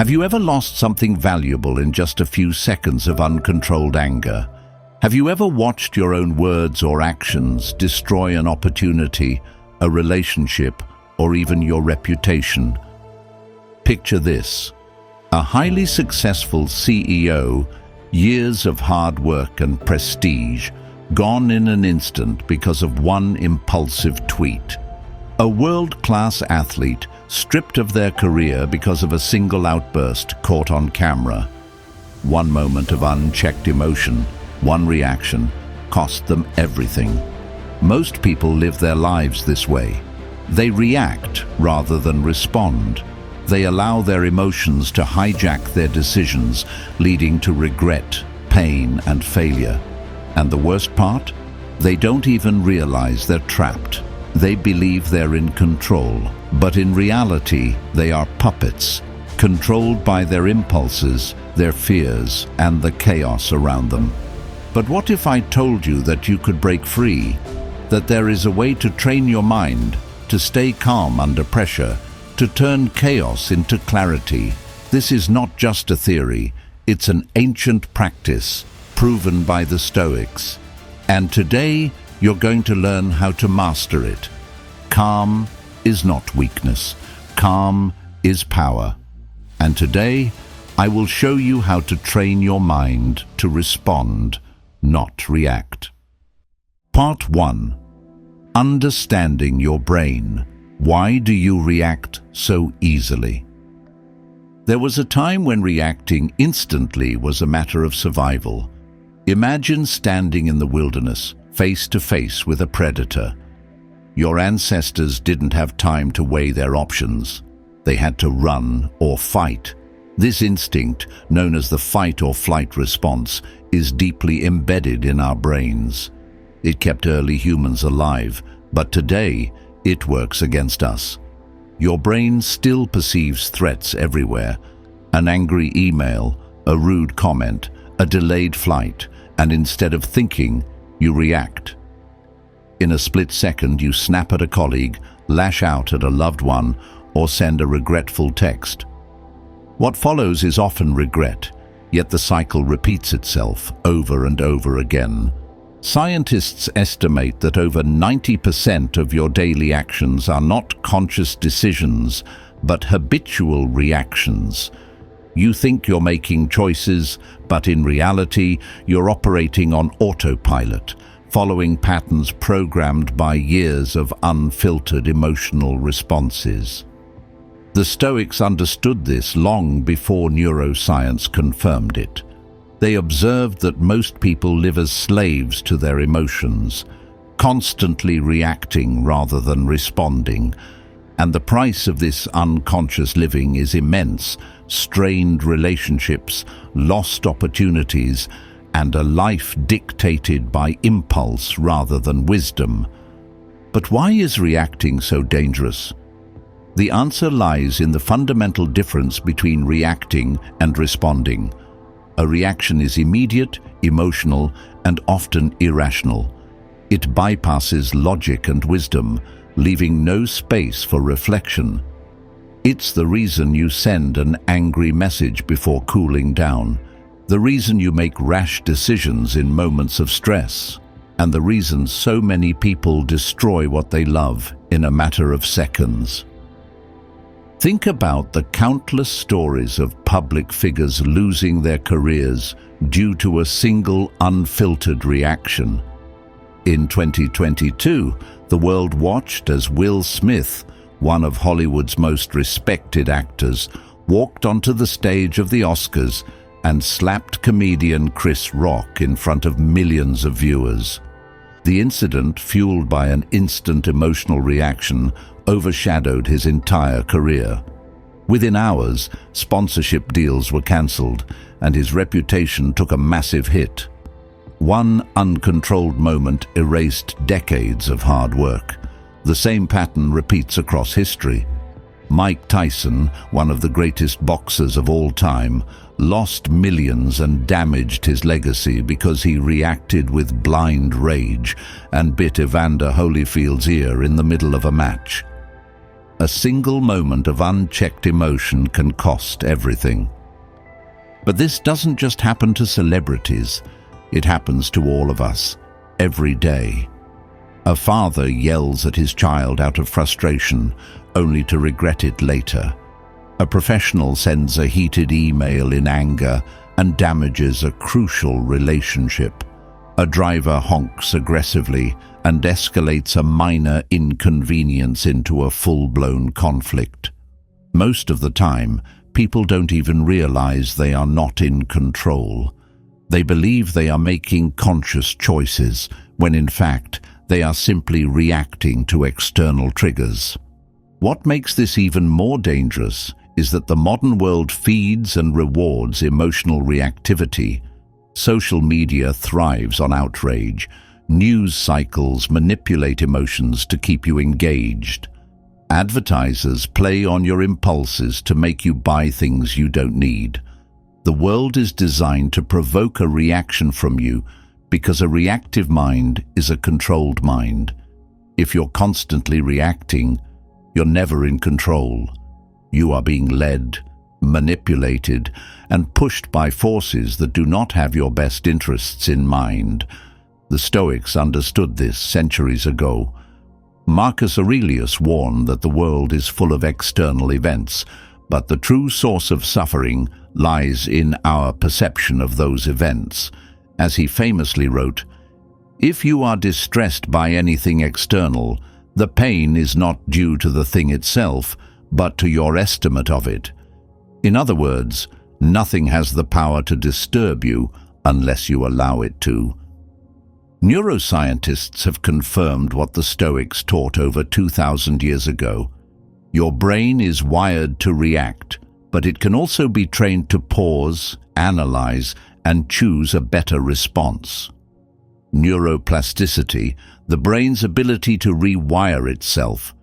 Have you ever lost something valuable in just a few seconds of uncontrolled anger? Have you ever watched your own words or actions destroy an opportunity, a relationship, or even your reputation? Picture this: a highly successful CEO, years of hard work and prestige, gone in an instant because of one impulsive tweet. A world-class athlete stripped of their career because of a single outburst caught on camera. One moment of unchecked emotion, one reaction, cost them everything. Most people live their lives this way. They react rather than respond. They allow their emotions to hijack their decisions, leading to regret, pain, and failure. And the worst part? They don't even realize they're trapped. They believe they're in control, but in reality, they are puppets, controlled by their impulses, their fears, and the chaos around them. But what if I told you that you could break free? That there is a way to train your mind, to stay calm under pressure, to turn chaos into clarity. This is not just a theory, it's an ancient practice, proven by the Stoics. And today, you're going to learn how to master it. Calm is not weakness. Calm is power. And today, I will show you how to train your mind to respond, not react. Part 1. Understanding your brain. Why do you react so easily? There was a time when reacting instantly was a matter of survival. Imagine standing in the wilderness, face to face with a predator. Your ancestors didn't have time to weigh their options. They had to run or fight. This instinct, known as the fight or flight response, is deeply embedded in our brains. It kept early humans alive, but today it works against us. Your brain still perceives threats everywhere: an angry email, a rude comment, a delayed flight, and instead of thinking, you react. In a split second, you snap at a colleague, lash out at a loved one, or send a regretful text. What follows is often regret, yet the cycle repeats itself over and over again. Scientists estimate that over 90% of your daily actions are not conscious decisions, but habitual reactions. You think you're making choices, but in reality, you're operating on autopilot, following patterns programmed by years of unfiltered emotional responses. The Stoics understood this long before neuroscience confirmed it. They observed that most people live as slaves to their emotions, constantly reacting rather than responding. And the price of this unconscious living is immense: strained relationships, lost opportunities, and a life dictated by impulse rather than wisdom. But why is reacting so dangerous? The answer lies in the fundamental difference between reacting and responding. A reaction is immediate, emotional, and often irrational. It bypasses logic and wisdom, leaving no space for reflection. It's the reason you send an angry message before cooling down, the reason you make rash decisions in moments of stress, and the reason so many people destroy what they love in a matter of seconds. Think about the countless stories of public figures losing their careers due to a single unfiltered reaction. In 2022, the world watched as Will Smith, one of Hollywood's most respected actors, walked onto the stage of the Oscars and slapped comedian Chris Rock in front of millions of viewers. The incident, fueled by an instant emotional reaction, overshadowed his entire career. Within hours, sponsorship deals were cancelled, and his reputation took a massive hit. One uncontrolled moment erased decades of hard work. The same pattern repeats across history. Mike Tyson, one of the greatest boxers of all time, lost millions and damaged his legacy because he reacted with blind rage and bit Evander Holyfield's ear in the middle of a match. A single moment of unchecked emotion can cost everything. But this doesn't just happen to celebrities. It happens to all of us, every day. A father yells at his child out of frustration, only to regret it later. A professional sends a heated email in anger and damages a crucial relationship. A driver honks aggressively and escalates a minor inconvenience into a full-blown conflict. Most of the time, people don't even realize they are not in control. They believe they are making conscious choices, when in fact, they are simply reacting to external triggers. What makes this even more dangerous is that the modern world feeds and rewards emotional reactivity. Social media thrives on outrage. News cycles manipulate emotions to keep you engaged. Advertisers play on your impulses to make you buy things you don't need. The world is designed to provoke a reaction from you because a reactive mind is a controlled mind. If you're constantly reacting, you're never in control. You are being led, manipulated, and pushed by forces that do not have your best interests in mind. The Stoics understood this centuries ago. Marcus Aurelius warned that the world is full of external events, but the true source of suffering lies in our perception of those events. As he famously wrote, "If you are distressed by anything external, the pain is not due to the thing itself, but to your estimate of it." In other words, nothing has the power to disturb you unless you allow it to. Neuroscientists have confirmed what the Stoics taught over 2,000 years ago. Your brain is wired to react, but it can also be trained to pause, analyze, and choose a better response. Neuroplasticity, the brain's ability to rewire itself,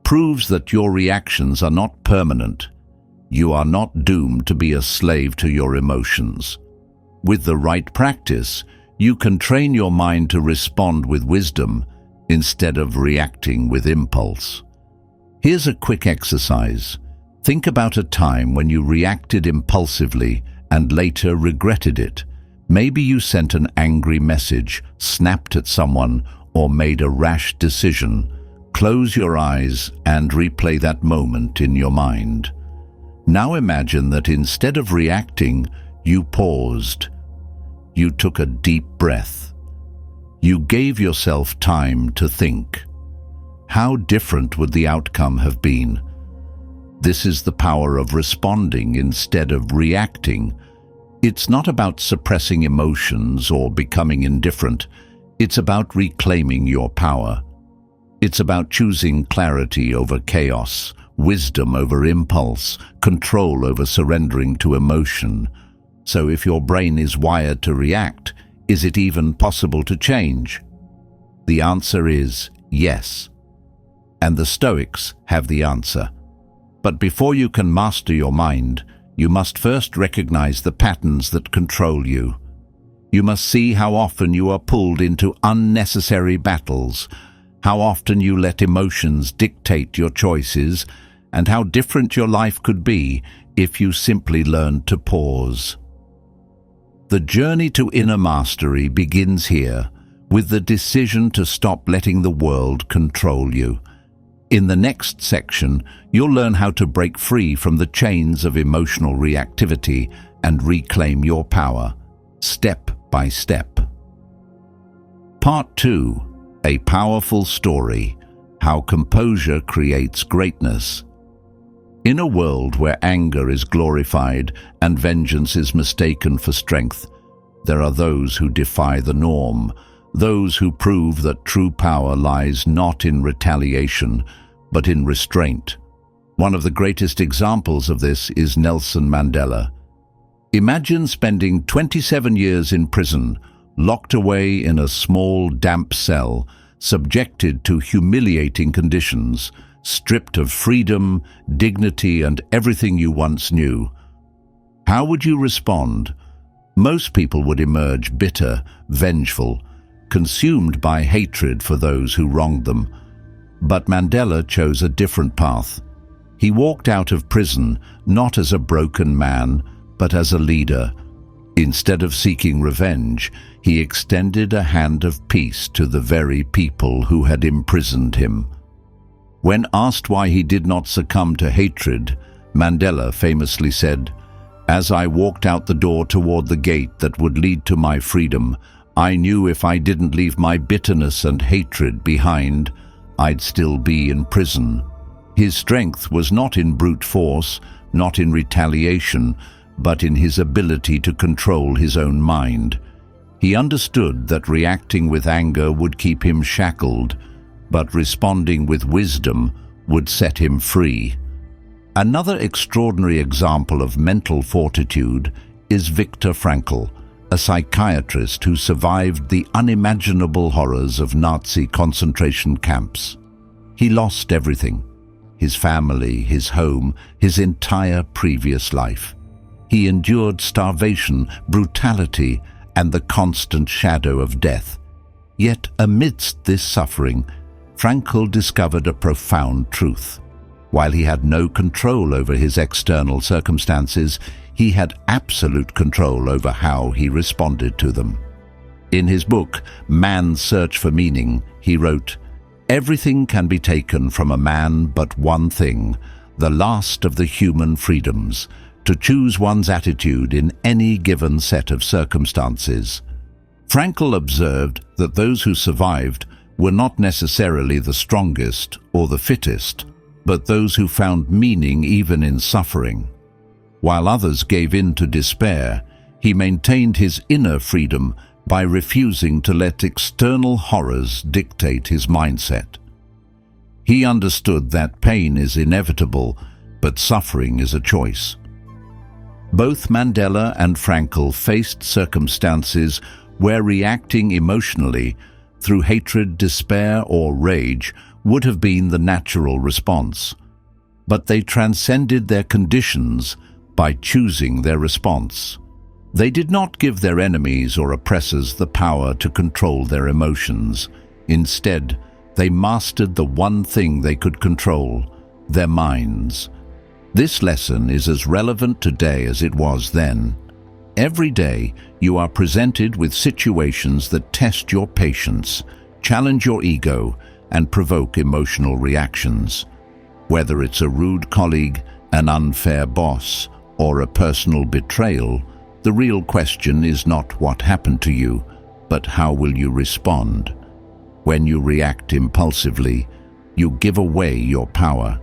proves that your reactions are not permanent. You are not doomed to be a slave to your emotions. With the right practice, you can train your mind to respond with wisdom instead of reacting with impulse. Here's a quick exercise. Think about a time when you reacted impulsively and later regretted it. Maybe you sent an angry message, snapped at someone, or made a rash decision. Close your eyes and replay that moment in your mind. Now imagine that instead of reacting, you paused. You took a deep breath. You gave yourself time to think. How different would the outcome have been? This is the power of responding instead of reacting. It's not about suppressing emotions or becoming indifferent. It's about reclaiming your power. It's about choosing clarity over chaos, wisdom over impulse, control over surrendering to emotion. So if your brain is wired to react, is it even possible to change? The answer is yes. And the Stoics have the answer. But before you can master your mind, you must first recognize the patterns that control you. You must see how often you are pulled into unnecessary battles, how often you let emotions dictate your choices, and how different your life could be if you simply learned to pause. The journey to inner mastery begins here, with the decision to stop letting the world control you. In the next section, you'll learn how to break free from the chains of emotional reactivity and reclaim your power, step by step. Part 2. A powerful story: how composure creates greatness. In a world where anger is glorified and vengeance is mistaken for strength, there are those who defy the norm, those who prove that true power lies not in retaliation, but in restraint. One of the greatest examples of this is Nelson Mandela. Imagine spending 27 years in prison, locked away in a small, damp cell, subjected to humiliating conditions, stripped of freedom, dignity, and everything you once knew. How would you respond? Most people would emerge bitter, vengeful, consumed by hatred for those who wronged them. But Mandela chose a different path. He walked out of prison not as a broken man, but as a leader. Instead of seeking revenge, he extended a hand of peace to the very people who had imprisoned him. When asked why he did not succumb to hatred, Mandela famously said, "As I walked out the door toward the gate that would lead to my freedom, I knew if I didn't leave my bitterness and hatred behind, I'd still be in prison." His strength was not in brute force, not in retaliation, but in his ability to control his own mind. He understood that reacting with anger would keep him shackled, but responding with wisdom would set him free. Another extraordinary example of mental fortitude is Viktor Frankl, a psychiatrist who survived the unimaginable horrors of Nazi concentration camps. He lost everything: his family, his home, his entire previous life. He endured starvation, brutality, and the constant shadow of death. Yet amidst this suffering, Frankl discovered a profound truth. While he had no control over his external circumstances, he had absolute control over how he responded to them. In his book, Man's Search for Meaning, he wrote, "Everything can be taken from a man but one thing, the last of the human freedoms, to choose one's attitude in any given set of circumstances." Frankl observed that those who survived were not necessarily the strongest or the fittest, but those who found meaning even in suffering. While others gave in to despair, he maintained his inner freedom by refusing to let external horrors dictate his mindset. He understood that pain is inevitable, but suffering is a choice. Both Mandela and Frankl faced circumstances where reacting emotionally through hatred, despair, or rage would have been the natural response. But they transcended their conditions by choosing their response. They did not give their enemies or oppressors the power to control their emotions. Instead, they mastered the one thing they could control: their minds. This lesson is as relevant today as it was then. Every day, you are presented with situations that test your patience, challenge your ego, and provoke emotional reactions. Whether it's a rude colleague, an unfair boss, or a personal betrayal, the real question is not what happened to you, but how will you respond? When you react impulsively, you give away your power.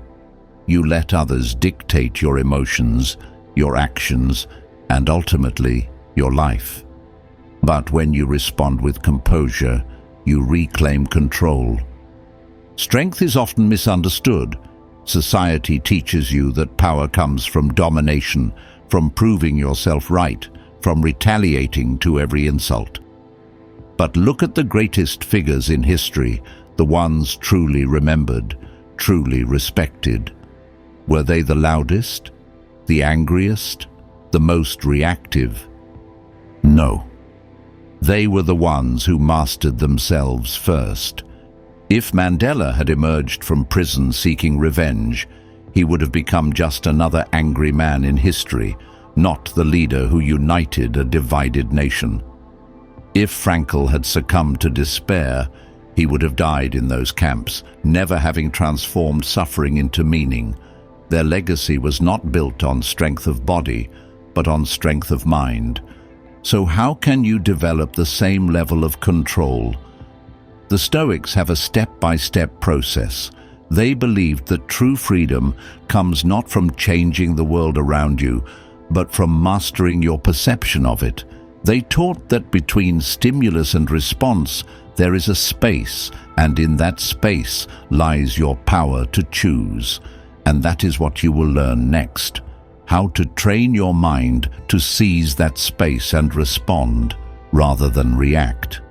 You let others dictate your emotions, your actions, and ultimately, your life. But when you respond with composure, you reclaim control. Strength is often misunderstood. Society teaches you that power comes from domination, from proving yourself right, from retaliating to every insult. But look at the greatest figures in history, the ones truly remembered, truly respected. Were they the loudest, the angriest, the most reactive? No. They were the ones who mastered themselves first. If Mandela had emerged from prison seeking revenge, he would have become just another angry man in history, not the leader who united a divided nation. If Frankl had succumbed to despair, he would have died in those camps, never having transformed suffering into meaning. Their legacy was not built on strength of body, but on strength of mind. So how can you develop the same level of control? The Stoics have a step-by-step process. They believed that true freedom comes not from changing the world around you, but from mastering your perception of it. They taught that between stimulus and response, there is a space, and in that space lies your power to choose. And that is what you will learn next: how to train your mind to seize that space and respond, rather than react.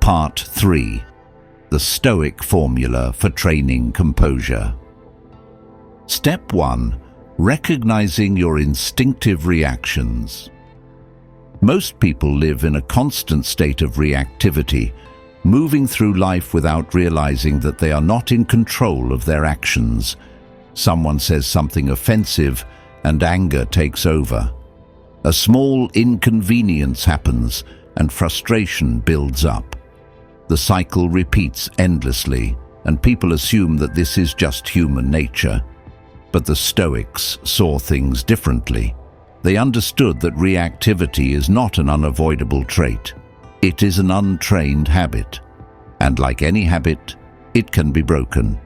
Part 3. The Stoic Formula for Training Composure. Step 1. Recognizing your instinctive reactions. Most people live in a constant state of reactivity, moving through life without realizing that they are not in control of their actions. Someone says something offensive and anger takes over. A small inconvenience happens and frustration builds up. The cycle repeats endlessly, and people assume that this is just human nature. But the Stoics saw things differently. They understood that reactivity is not an unavoidable trait. It is an untrained habit. And like any habit, it can be broken.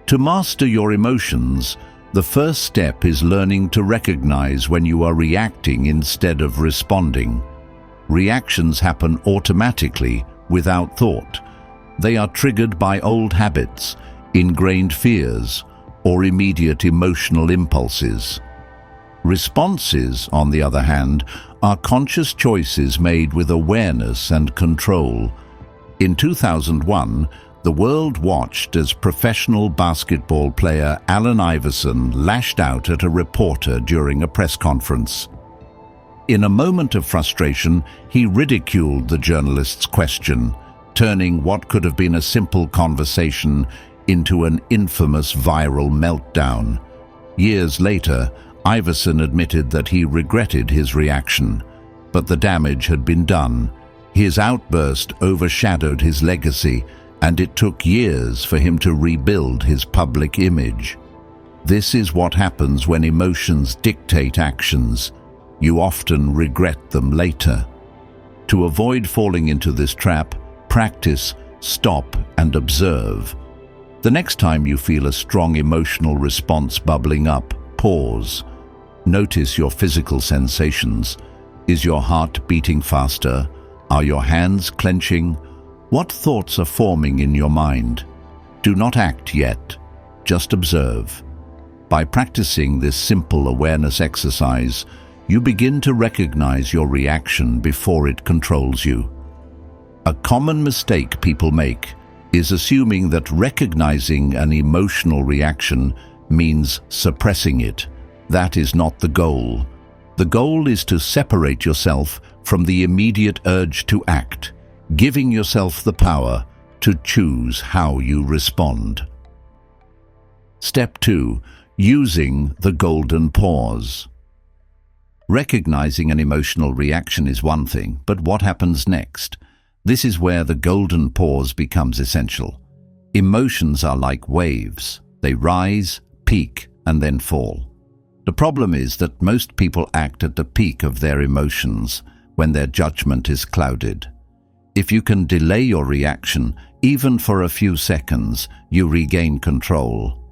To master your emotions, the first step is learning to recognize when you are reacting instead of responding. Reactions happen automatically, without thought. They are triggered by old habits, ingrained fears, or immediate emotional impulses. Responses, on the other hand, are conscious choices made with awareness and control. In 2001, the world watched as professional basketball player Allen Iverson lashed out at a reporter during a press conference. In a moment of frustration, he ridiculed the journalist's question, turning what could have been a simple conversation into an infamous viral meltdown. Years later, Iverson admitted that he regretted his reaction, but the damage had been done. His outburst overshadowed his legacy, and it took years for him to rebuild his public image. This is what happens when emotions dictate actions. You often regret them later. To avoid falling into this trap, practice, stop, and observe. The next time you feel a strong emotional response bubbling up, pause. Notice your physical sensations. Is your heart beating faster? Are your hands clenching? What thoughts are forming in your mind? Do not act yet. Just observe. By practicing this simple awareness exercise, you begin to recognize your reaction before it controls you. A common mistake people make is assuming that recognizing an emotional reaction means suppressing it. That is not the goal. The goal is to separate yourself from the immediate urge to act, giving yourself the power to choose how you respond. Step 2. Using the golden pause. Recognizing an emotional reaction is one thing, but what happens next? This is where the golden pause becomes essential. Emotions are like waves. They rise, peak, and then fall. The problem is that most people act at the peak of their emotions, when their judgment is clouded. If you can delay your reaction, even for a few seconds, you regain control.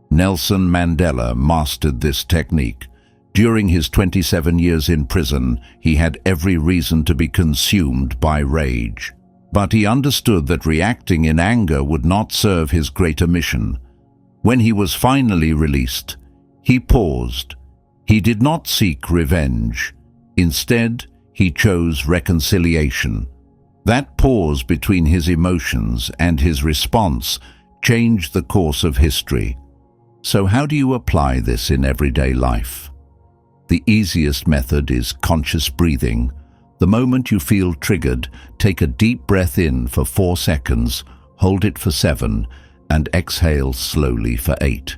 Nelson Mandela mastered this technique. During his 27 years in prison, he had every reason to be consumed by rage. But he understood that reacting in anger would not serve his greater mission. When he was finally released, he paused. He did not seek revenge. Instead, he chose reconciliation. That pause between his emotions and his response changed the course of history. So how do you apply this in everyday life? The easiest method is conscious breathing. The moment you feel triggered, take a deep breath in for 4 seconds, hold it for 7, and exhale slowly for 8.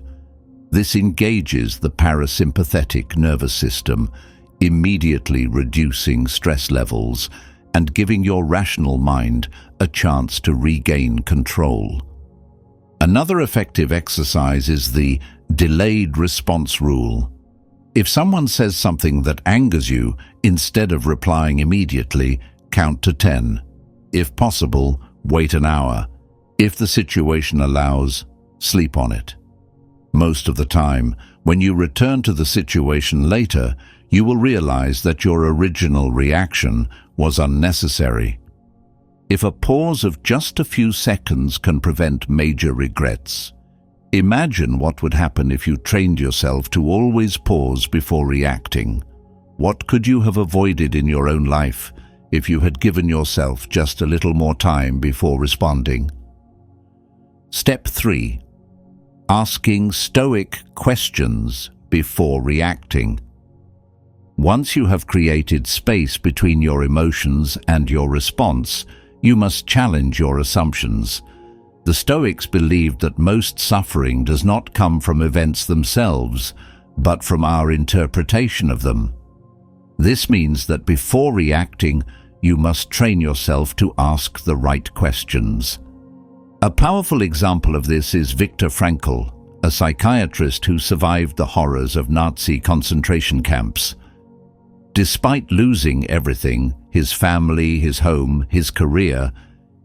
This engages the parasympathetic nervous system, immediately reducing stress levels and giving your rational mind a chance to regain control. Another effective exercise is the delayed response rule. If someone says something that angers you, instead of replying immediately, count to 10. If possible, wait an hour. If the situation allows, sleep on it. Most of the time, when you return to the situation later, you will realize that your original reaction was unnecessary. If a pause of just a few seconds can prevent major regrets, imagine what would happen if you trained yourself to always pause before reacting. What could you have avoided in your own life if you had given yourself just a little more time before responding? Step 3. Asking Stoic questions before reacting. Once you have created space between your emotions and your response, you must challenge your assumptions. The Stoics believed that most suffering does not come from events themselves, but from our interpretation of them. This means that before reacting, you must train yourself to ask the right questions. A powerful example of this is Viktor Frankl, a psychiatrist who survived the horrors of Nazi concentration camps. Despite losing everything, his family, his home, his career,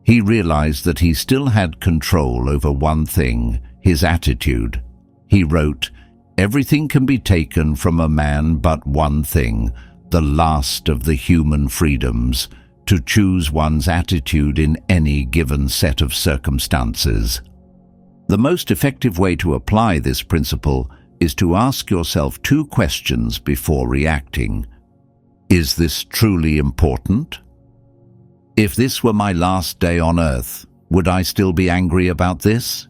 he realized that he still had control over one thing, his attitude. He wrote, "Everything can be taken from a man but one thing, the last of the human freedoms, to choose one's attitude in any given set of circumstances." The most effective way to apply this principle is to ask yourself two questions before reacting. Is this truly important? If this were my last day on earth, would I still be angry about this?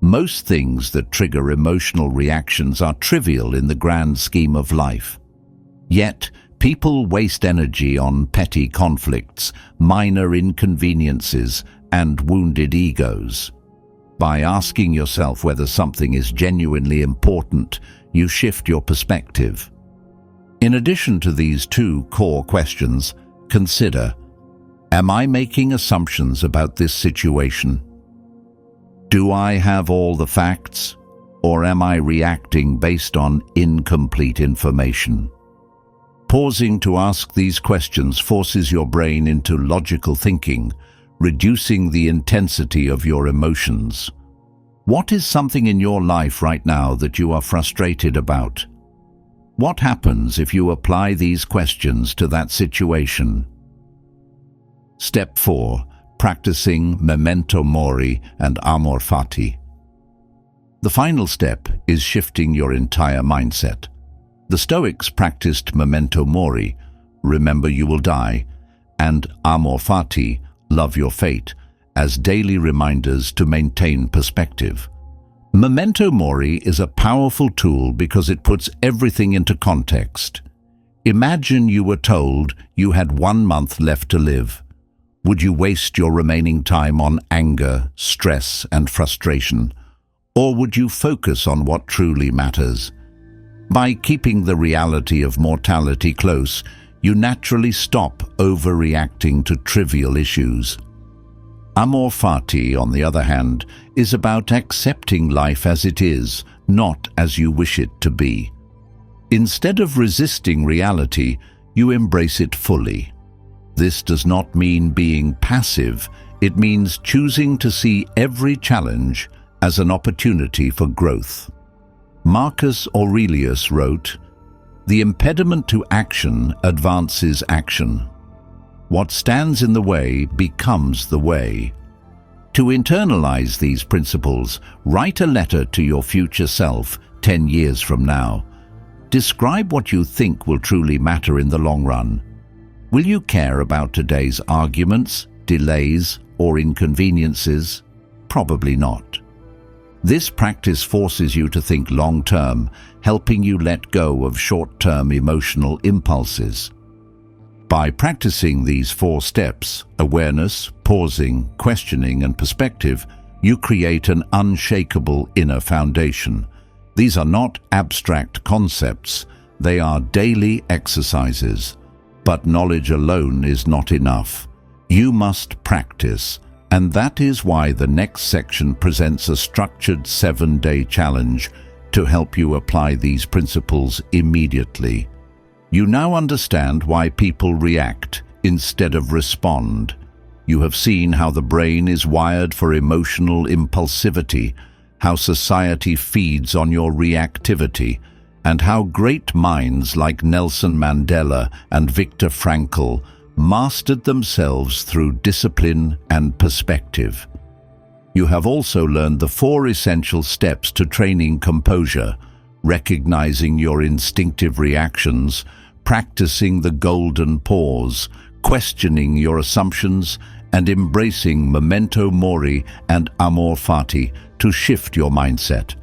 Most things that trigger emotional reactions are trivial in the grand scheme of life. Yet, people waste energy on petty conflicts, minor inconveniences, and wounded egos. By asking yourself whether something is genuinely important, you shift your perspective. In addition to these two core questions, consider, am I making assumptions about this situation? Do I have all the facts, or am I reacting based on incomplete information? Pausing to ask these questions forces your brain into logical thinking, reducing the intensity of your emotions. What is something in your life right now that you are frustrated about? What happens if you apply these questions to that situation? Step 4. Practicing memento mori and amor fati. The final step is shifting your entire mindset. The Stoics practiced memento mori, remember you will die, and amor fati, love your fate, as daily reminders to maintain perspective. Memento mori is a powerful tool because it puts everything into context. Imagine you were told you had 1 month left to live. Would you waste your remaining time on anger, stress, and frustration? Or would you focus on what truly matters? By keeping the reality of mortality close, you naturally stop overreacting to trivial issues. Amor fati, on the other hand, is about accepting life as it is, not as you wish it to be. Instead of resisting reality, you embrace it fully. This does not mean being passive, it means choosing to see every challenge as an opportunity for growth. Marcus Aurelius wrote, "The impediment to action advances action. What stands in the way becomes the way." To internalize these principles, write a letter to your future self 10 years from now. Describe what you think will truly matter in the long run. Will you care about today's arguments, delays, or inconveniences? Probably not. This practice forces you to think long-term, helping you let go of short-term emotional impulses. By practicing these 4 steps, awareness, pausing, questioning, and perspective, you create an unshakable inner foundation. These are not abstract concepts, they are daily exercises. But knowledge alone is not enough. You must practice, and that is why the next section presents a structured 7-day challenge to help you apply these principles immediately. You now understand why people react instead of respond. You have seen how the brain is wired for emotional impulsivity, how society feeds on your reactivity, and how great minds like Nelson Mandela and Viktor Frankl mastered themselves through discipline and perspective. You have also learned the 4 essential steps to training composure, recognizing your instinctive reactions, practicing the golden pause, questioning your assumptions, and embracing memento mori and amor fati to shift your mindset.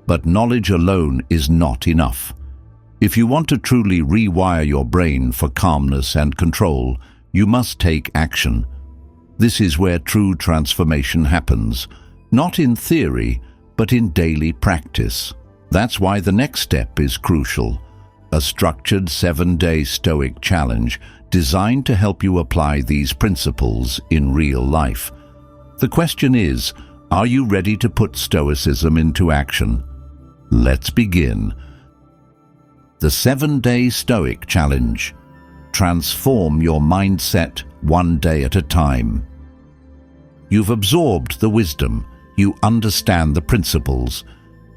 But knowledge alone is not enough. If you want to truly rewire your brain for calmness and control, you must take action. This is where true transformation happens, not in theory, but in daily practice. That's why the next step is crucial. A structured 7-day Stoic challenge designed to help you apply these principles in real life. The question is, are you ready to put Stoicism into action? Let's begin. The 7-day Stoic challenge. Transform your mindset one day at a time. You've absorbed the wisdom, you understand the principles,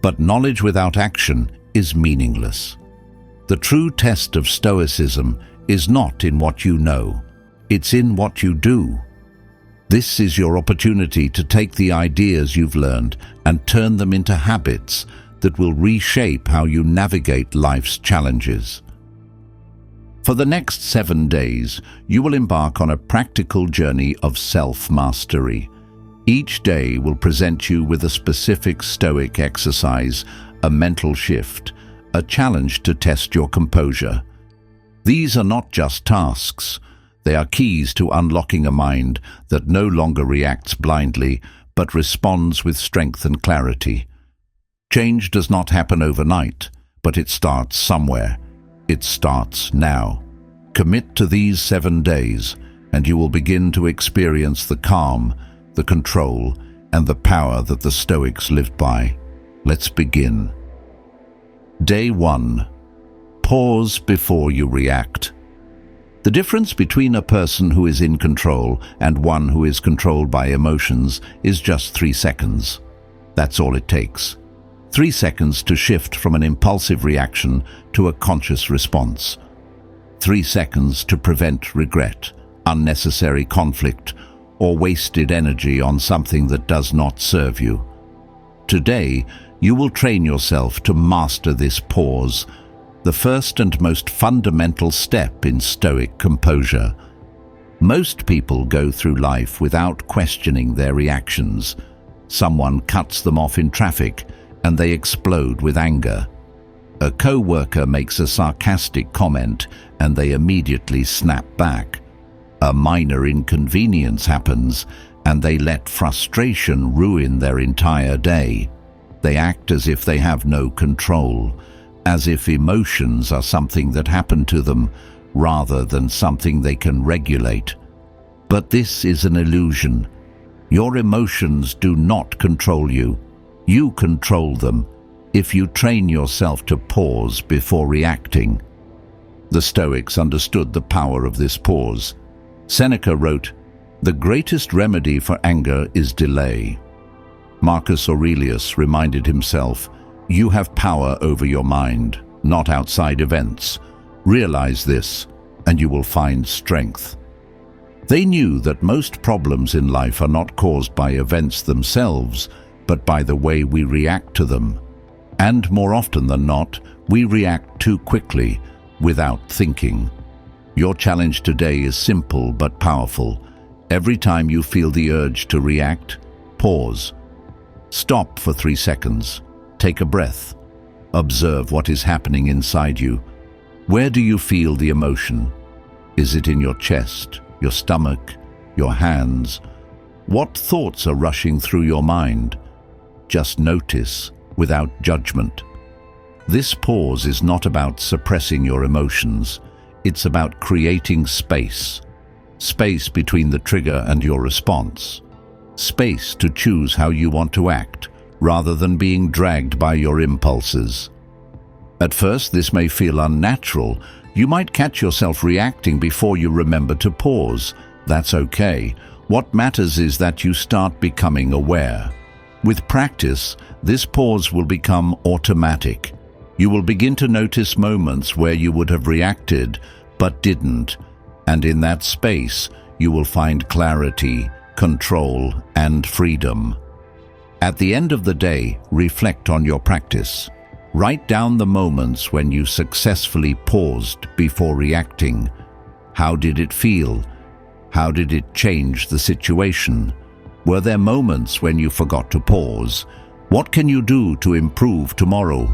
but knowledge without action is meaningless. The true test of Stoicism is not in what you know, it's in what you do. This is your opportunity to take the ideas you've learned and turn them into habits that will reshape how you navigate life's challenges. For the next 7 days, you will embark on a practical journey of self-mastery. Each day will present you with a specific Stoic exercise, a mental shift, a challenge to test your composure. These are not just tasks. They are keys to unlocking a mind that no longer reacts blindly, but responds with strength and clarity. Change does not happen overnight, but it starts somewhere. It starts now. Commit to these 7 days, and you will begin to experience the calm, the control, and the power that the Stoics lived by. Let's begin. Day 1. Pause before you react. The difference between a person who is in control and one who is controlled by emotions is just 3 seconds. That's all it takes. 3 seconds to shift from an impulsive reaction to a conscious response. 3 seconds to prevent regret, unnecessary conflict, or wasted energy on something that does not serve you. Today, you will train yourself to master this pause, the first and most fundamental step in Stoic composure. Most people go through life without questioning their reactions. Someone cuts them off in traffic, and they explode with anger. A co-worker makes a sarcastic comment, and they immediately snap back. A minor inconvenience happens, and they let frustration ruin their entire day. They act as if they have no control, as if emotions are something that happen to them, rather than something they can regulate. But this is an illusion. Your emotions do not control you. You control them if you train yourself to pause before reacting. The Stoics understood the power of this pause. Seneca wrote, "The greatest remedy for anger is delay." Marcus Aurelius reminded himself, "You have power over your mind, not outside events. Realize this, and you will find strength." They knew that most problems in life are not caused by events themselves, but by the way we react to them. And more often than not, we react too quickly, without thinking. Your challenge today is simple but powerful. Every time you feel the urge to react, pause. Stop for 3 seconds. Take a breath. Observe what is happening inside you. Where do you feel the emotion? Is it in your chest, your stomach, your hands? What thoughts are rushing through your mind? Just notice, without judgment. This pause is not about suppressing your emotions. It's about creating space. Space between the trigger and your response. Space to choose how you want to act, rather than being dragged by your impulses. At first, this may feel unnatural. You might catch yourself reacting before you remember to pause. That's okay. What matters is that you start becoming aware. With practice, this pause will become automatic. You will begin to notice moments where you would have reacted but didn't, and in that space, you will find clarity, control, and freedom. At the end of the day, reflect on your practice. Write down the moments when you successfully paused before reacting. How did it feel? How did it change the situation? Were there moments when you forgot to pause? What can you do to improve tomorrow?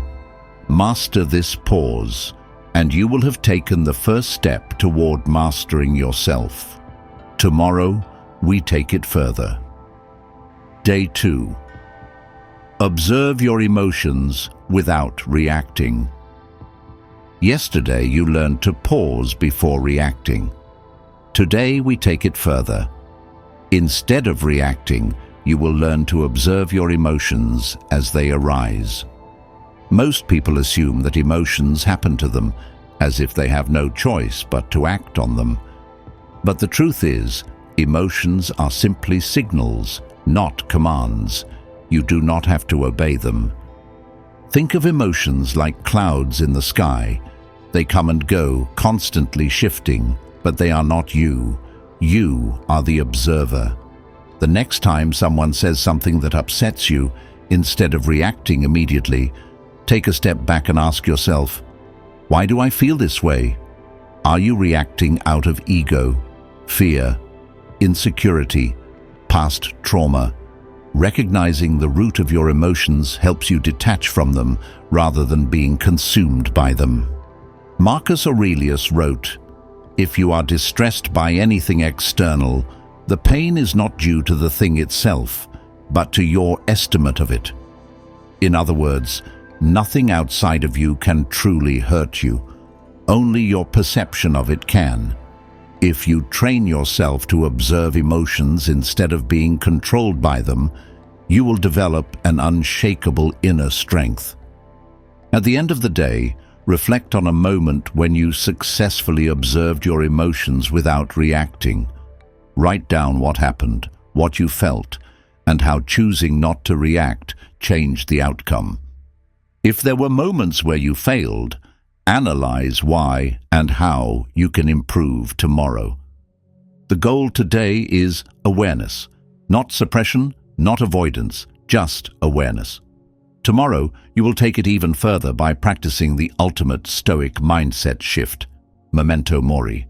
Master this pause, and you will have taken the first step toward mastering yourself. Tomorrow, we take it further. Day 2. Observe your emotions without reacting. Yesterday you learned to pause before reacting. Today we take it further. Instead of reacting, you will learn to observe your emotions as they arise. Most people assume that emotions happen to them as if they have no choice but to act on them. But the truth is, emotions are simply signals, not commands. You do not have to obey them. Think of emotions like clouds in the sky. They come and go, constantly shifting, but they are not you. You are the observer. The next time someone says something that upsets you, instead of reacting immediately, take a step back and ask yourself, why do I feel this way? Are you reacting out of ego, fear, insecurity, past trauma? Recognizing the root of your emotions helps you detach from them rather than being consumed by them. Marcus Aurelius wrote, "If you are distressed by anything external, the pain is not due to the thing itself, but to your estimate of it." In other words, nothing outside of you can truly hurt you. Only your perception of it can. If you train yourself to observe emotions instead of being controlled by them, you will develop an unshakable inner strength. At the end of the day, reflect on a moment when you successfully observed your emotions without reacting. Write down what happened, what you felt, and how choosing not to react changed the outcome. If there were moments where you failed, analyze why and how you can improve tomorrow. The goal today is awareness, not suppression, not avoidance, just awareness. Tomorrow, you will take it even further by practicing the ultimate Stoic mindset shift, memento mori.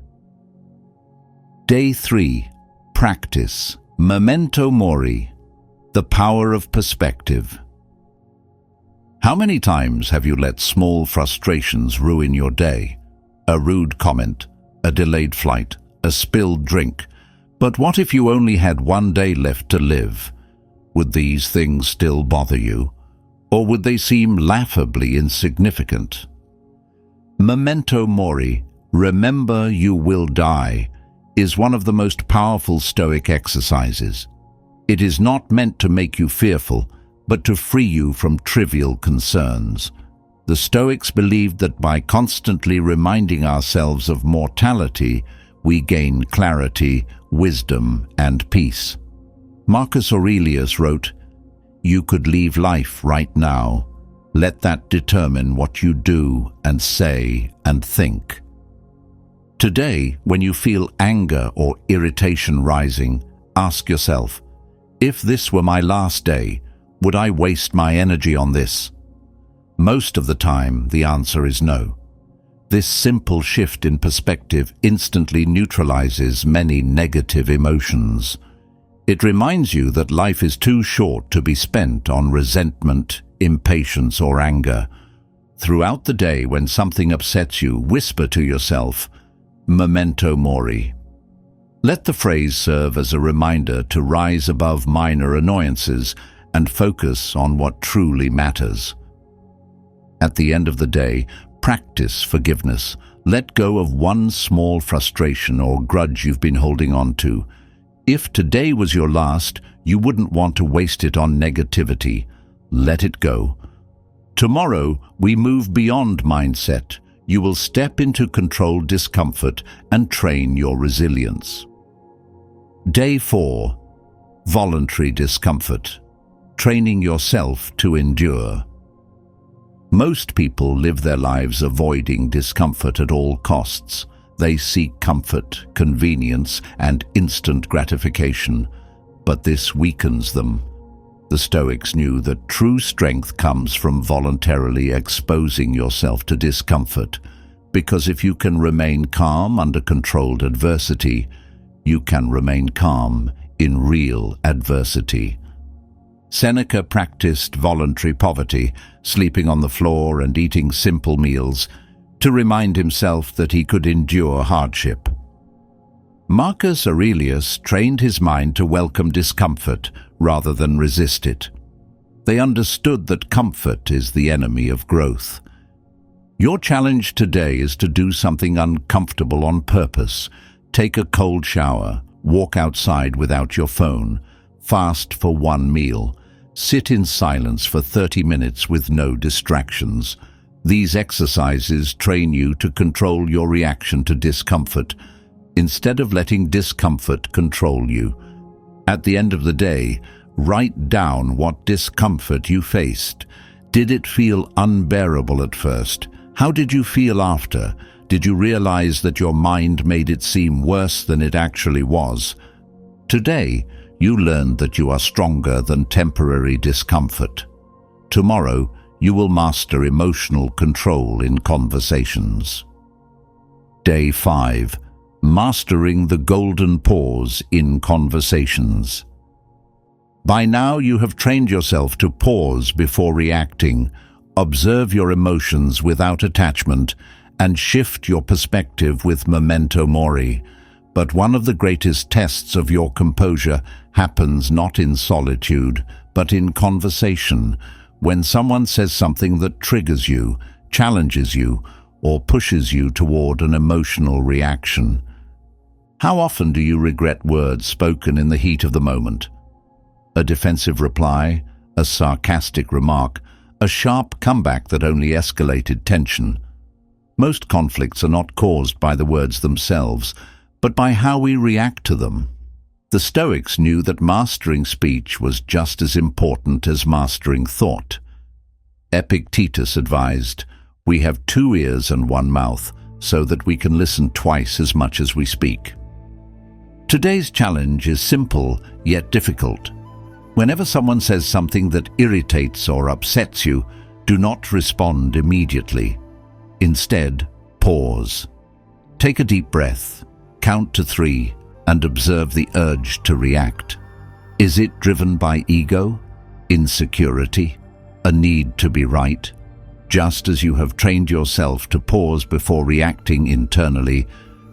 Day 3. Practice memento mori, the power of perspective. How many times have you let small frustrations ruin your day? A rude comment, a delayed flight, a spilled drink. But what if you only had one day left to live? Would these things still bother you? Or would they seem laughably insignificant? Memento mori, remember you will die, is one of the most powerful Stoic exercises. It is not meant to make you fearful, but to free you from trivial concerns. The Stoics believed that by constantly reminding ourselves of mortality, we gain clarity, wisdom, and peace. Marcus Aurelius wrote, "You could leave life right now. Let that determine what you do and say and think." Today, when you feel anger or irritation rising, ask yourself, if this were my last day, would I waste my energy on this? Most of the time, the answer is no. This simple shift in perspective instantly neutralizes many negative emotions. It reminds you that life is too short to be spent on resentment, impatience, or anger. Throughout the day, when something upsets you, whisper to yourself, memento mori. Let the phrase serve as a reminder to rise above minor annoyances and focus on what truly matters. At the end of the day, practice forgiveness. Let go of one small frustration or grudge you've been holding on to. If today was your last, you wouldn't want to waste it on negativity. Let it go. Tomorrow, we move beyond mindset. You will step into controlled discomfort and train your resilience. Day 4. Voluntary discomfort. Training yourself to endure. Most people live their lives avoiding discomfort at all costs. They seek comfort, convenience, and instant gratification, but this weakens them. The Stoics knew that true strength comes from voluntarily exposing yourself to discomfort, because if you can remain calm under controlled adversity, you can remain calm in real adversity. Seneca practiced voluntary poverty, sleeping on the floor and eating simple meals, to remind himself that he could endure hardship. Marcus Aurelius trained his mind to welcome discomfort rather than resist it. They understood that comfort is the enemy of growth. Your challenge today is to do something uncomfortable on purpose. Take a cold shower, walk outside without your phone, fast for one meal, sit in silence for 30 minutes with no distractions. These exercises train you to control your reaction to discomfort, instead of letting discomfort control you. At the end of the day, write down what discomfort you faced. Did it feel unbearable at first? How did you feel after? Did you realize that your mind made it seem worse than it actually was? Today, you learned that you are stronger than temporary discomfort. Tomorrow, you will master emotional control in conversations. Day 5. Mastering the golden pause in conversations. By now you have trained yourself to pause before reacting, observe your emotions without attachment, and shift your perspective with memento mori. But one of the greatest tests of your composure happens not in solitude, but in conversation, when someone says something that triggers you, challenges you, or pushes you toward an emotional reaction. How often do you regret words spoken in the heat of the moment? A defensive reply, a sarcastic remark, a sharp comeback that only escalated tension. Most conflicts are not caused by the words themselves, but by how we react to them. The Stoics knew that mastering speech was just as important as mastering thought. Epictetus advised, "We have 2 ears and 1 mouth, so that we can listen twice as much as we speak." Today's challenge is simple, yet difficult. Whenever someone says something that irritates or upsets you, do not respond immediately. Instead, pause. Take a deep breath, count to 3, and observe the urge to react. Is it driven by ego, insecurity, a need to be right? Just as you have trained yourself to pause before reacting internally,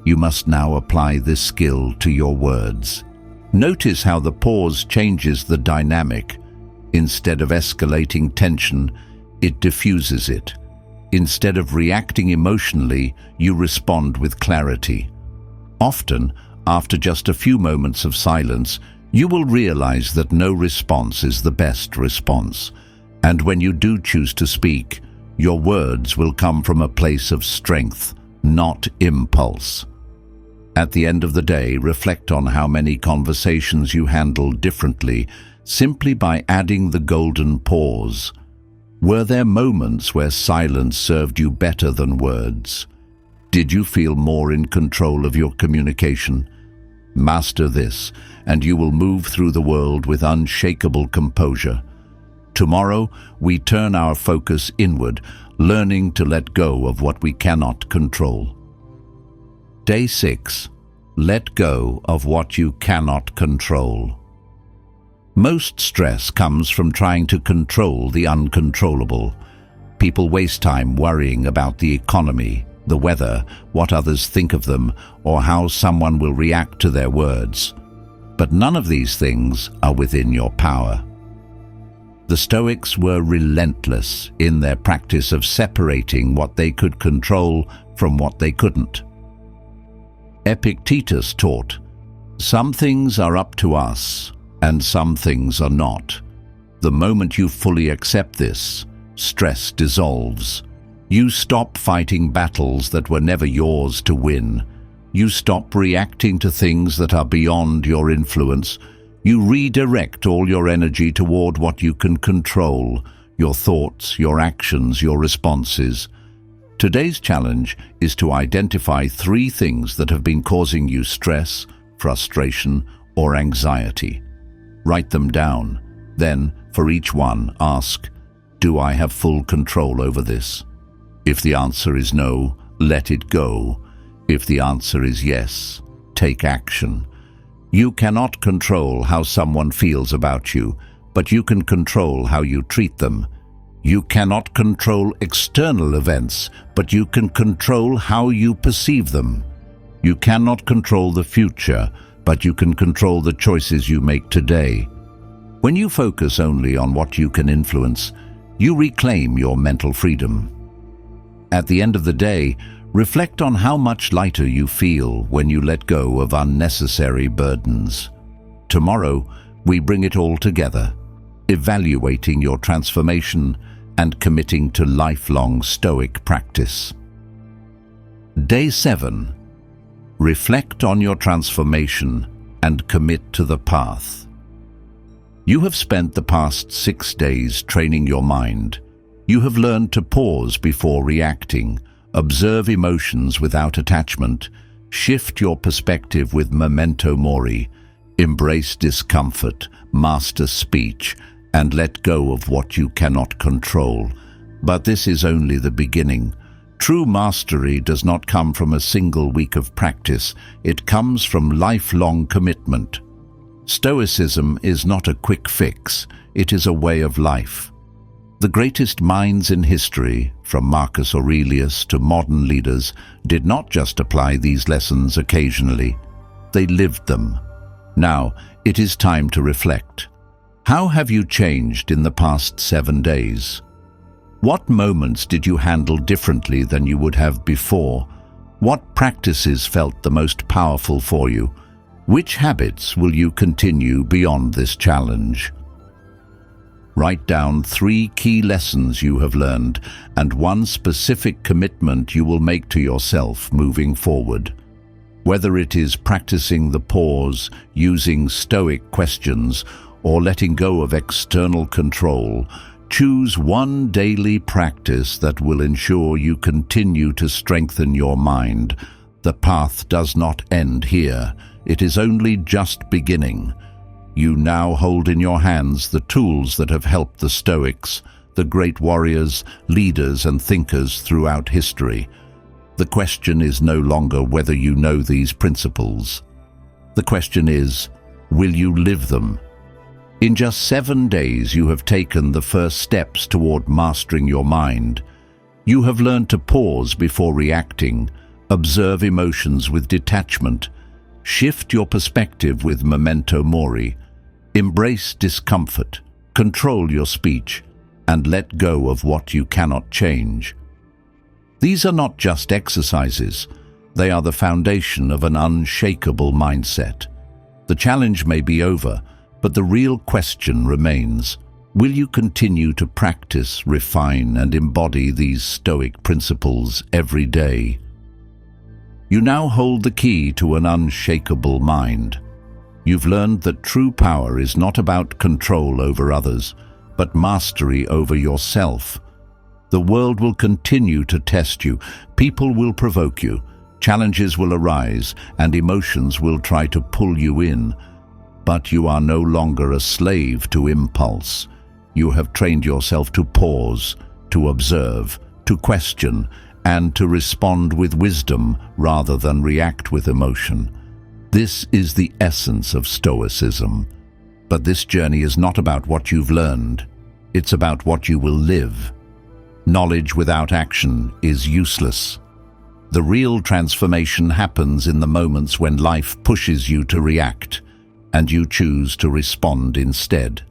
you must now apply this skill to your words. Notice how the pause changes the dynamic. Instead of escalating tension, it diffuses it. Instead of reacting emotionally, you respond with clarity. Often, after just a few moments of silence, you will realize that no response is the best response. And when you do choose to speak, your words will come from a place of strength, not impulse. At the end of the day, reflect on how many conversations you handled differently simply by adding the golden pause. Were there moments where silence served you better than words? Did you feel more in control of your communication? Master this, and you will move through the world with unshakable composure. Tomorrow, we turn our focus inward, learning to let go of what we cannot control. Day 6. Let go of what you cannot control. Most stress comes from trying to control the uncontrollable. People waste time worrying about the economy, the weather, what others think of them, or how someone will react to their words. But none of these things are within your power. The Stoics were relentless in their practice of separating what they could control from what they couldn't. Epictetus taught, "Some things are up to us, and some things are not. The moment you fully accept this, stress dissolves. You stop fighting battles that were never yours to win. You stop reacting to things that are beyond your influence. You redirect all your energy toward what you can control, your thoughts, your actions, your responses." Today's challenge is to identify 3 things that have been causing you stress, frustration, or anxiety. Write them down. Then, for each one, ask, "Do I have full control over this?" If the answer is no, let it go. If the answer is yes, take action. You cannot control how someone feels about you, but you can control how you treat them. You cannot control external events, but you can control how you perceive them. You cannot control the future, but you can control the choices you make today. When you focus only on what you can influence, you reclaim your mental freedom. At the end of the day, reflect on how much lighter you feel when you let go of unnecessary burdens. Tomorrow, we bring it all together, evaluating your transformation and committing to lifelong Stoic practice. Day 7. Reflect on your transformation and commit to the path. You have spent the past 6 days training your mind. You have learned to pause before reacting, observe emotions without attachment, shift your perspective with memento mori, embrace discomfort, master speech, and let go of what you cannot control. But this is only the beginning. True mastery does not come from a single week of practice. It comes from lifelong commitment. Stoicism is not a quick fix. It is a way of life. The greatest minds in history, from Marcus Aurelius to modern leaders, did not just apply these lessons occasionally. They lived them. Now, it is time to reflect. How have you changed in the past 7 days? What moments did you handle differently than you would have before? What practices felt the most powerful for you? Which habits will you continue beyond this challenge? Write down 3 key lessons you have learned and 1 specific commitment you will make to yourself moving forward. Whether it is practicing the pause, using Stoic questions, or letting go of external control, choose 1 daily practice that will ensure you continue to strengthen your mind. The path does not end here. It is only just beginning. You now hold in your hands the tools that have helped the Stoics, the great warriors, leaders, and thinkers throughout history. The question is no longer whether you know these principles. The question is, will you live them? In just 7 days, you have taken the first steps toward mastering your mind. You have learned to pause before reacting, observe emotions with detachment, shift your perspective with memento mori, embrace discomfort, control your speech, and let go of what you cannot change. These are not just exercises. They are the foundation of an unshakable mindset. The challenge may be over, but the real question remains. Will you continue to practice, refine, and embody these Stoic principles every day? You now hold the key to an unshakable mind. You've learned that true power is not about control over others, but mastery over yourself. The world will continue to test you, people will provoke you, challenges will arise, and emotions will try to pull you in. But you are no longer a slave to impulse. You have trained yourself to pause, to observe, to question, and to respond with wisdom rather than react with emotion. This is the essence of Stoicism. But this journey is not about what you've learned. It's about what you will live. Knowledge without action is useless. The real transformation happens in the moments when life pushes you to react, and you choose to respond instead.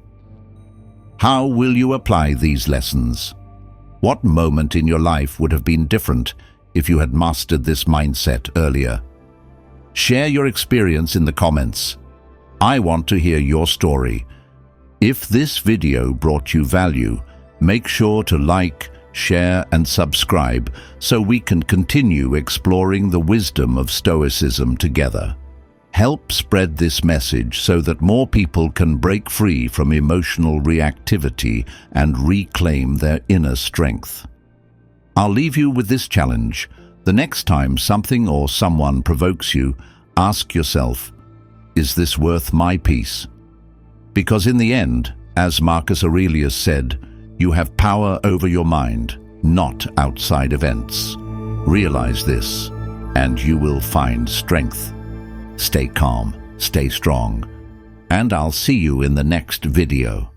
How will you apply these lessons? What moment in your life would have been different if you had mastered this mindset earlier? Share your experience in the comments. I want to hear your story. If this video brought you value, make sure to like, share, and subscribe so we can continue exploring the wisdom of Stoicism together. Help spread this message so that more people can break free from emotional reactivity and reclaim their inner strength. I'll leave you with this challenge. The next time something or someone provokes you, ask yourself, is this worth my peace? Because in the end, as Marcus Aurelius said, you have power over your mind, not outside events. Realize this, and you will find strength. Stay calm, stay strong, and I'll see you in the next video.